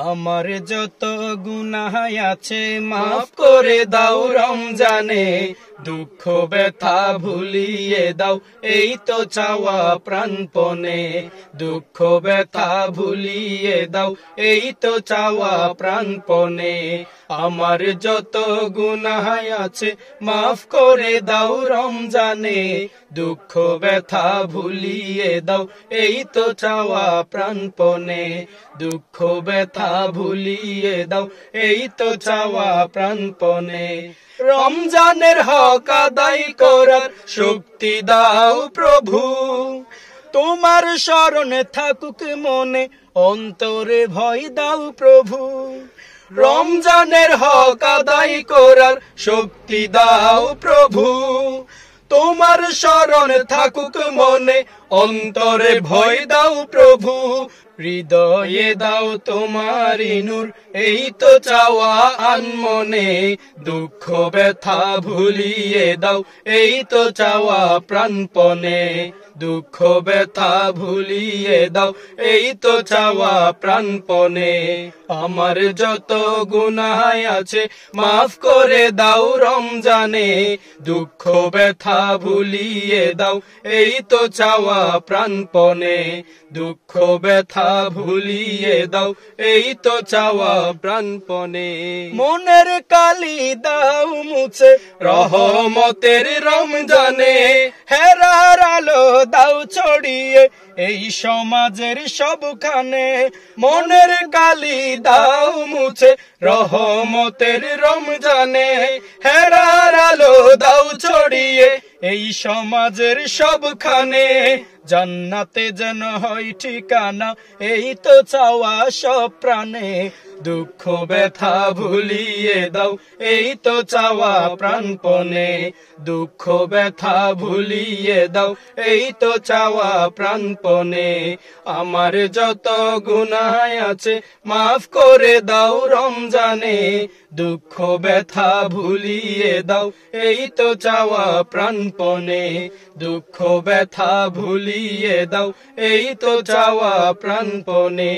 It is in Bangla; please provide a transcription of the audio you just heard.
আমার যত গুনাহ আছে মাফ করে দাও রমজানে, দুঃখ ব্যথা ভুলিয়ে দাও এই তো চাওয়া প্রাণপণে। দুঃখ ব্যথা ভুলিয়ে দাও এই তো চাওয়া প্রাণপণে। আমার যত গুনাহ আছে মাফ করে দাও রমজানে, দুঃখ ব্যথা ভুলিয়ে দাও এই তো চাওয়া প্রাণপণে। দুঃখ ব্যথা ভুলিয়ে দাও এই তো চাওয়া প্রাণপণে। রমজানের হক আদায় করার শক্তি দাও প্রভু, তোমার শরণে থাকুক মনে, অন্তরে ভয় দাও প্রভু। রমজানের হক আদায় করার শক্তি দাও প্রভু, তোমার শরণ থাকুক মনে, অন্তরে ভয় দাও প্রভু। হৃদয়ে দাও তোমারি নূর এই তো চাওয়া আনমনে, দুঃখ ব্যথা ভুলিয়ে দাও এই তো চাওয়া প্রাণপণে। দুঃখ ব্যথা ভুলিয়ে দাও এই তো চাওয়া প্রাণপণে। আমার যত গুনাহ আছে মাফ করে দাও রমজানে, দুঃখ ব্যথা ভুলিয়ে দাও এই তো চাওয়া প্রাণপণে। দুঃখ ব্যথা ভুলিয়ে দাও এই তো চাওয়া প্রাণপণে। মনের কালি দাও মুছে রহমতের রমজানে, হেরার আলো দাও ছড়িয়ে এই সমাজের সবখানে। মনের কালি দাও মুছে রহমতের রমজানে, হেরার আলো দাও ছড়িয়ে এই সমাজের সবখানে। জান্নাতে যেন হয় ঠিকানা এই তো চাওয়া সব প্রাণে, দুঃখ ব্যথা ভুলিয়ে দাও এই তো চাওয়া প্রাণপণে। দুঃখ ব্যথা ভুলিয়ে দাও এই তো চাওয়া প্রাণপণে। আমার যত গুনাহ আছে মাফ করে দাও রমজানে, দুঃখ ব্যথা ভুলিয়ে দাও এই তো চাওয়া প্রাণপণে। দুঃখ ব্যথা ভুলিয়ে দাও এই তো চাওয়া প্রাণপণে।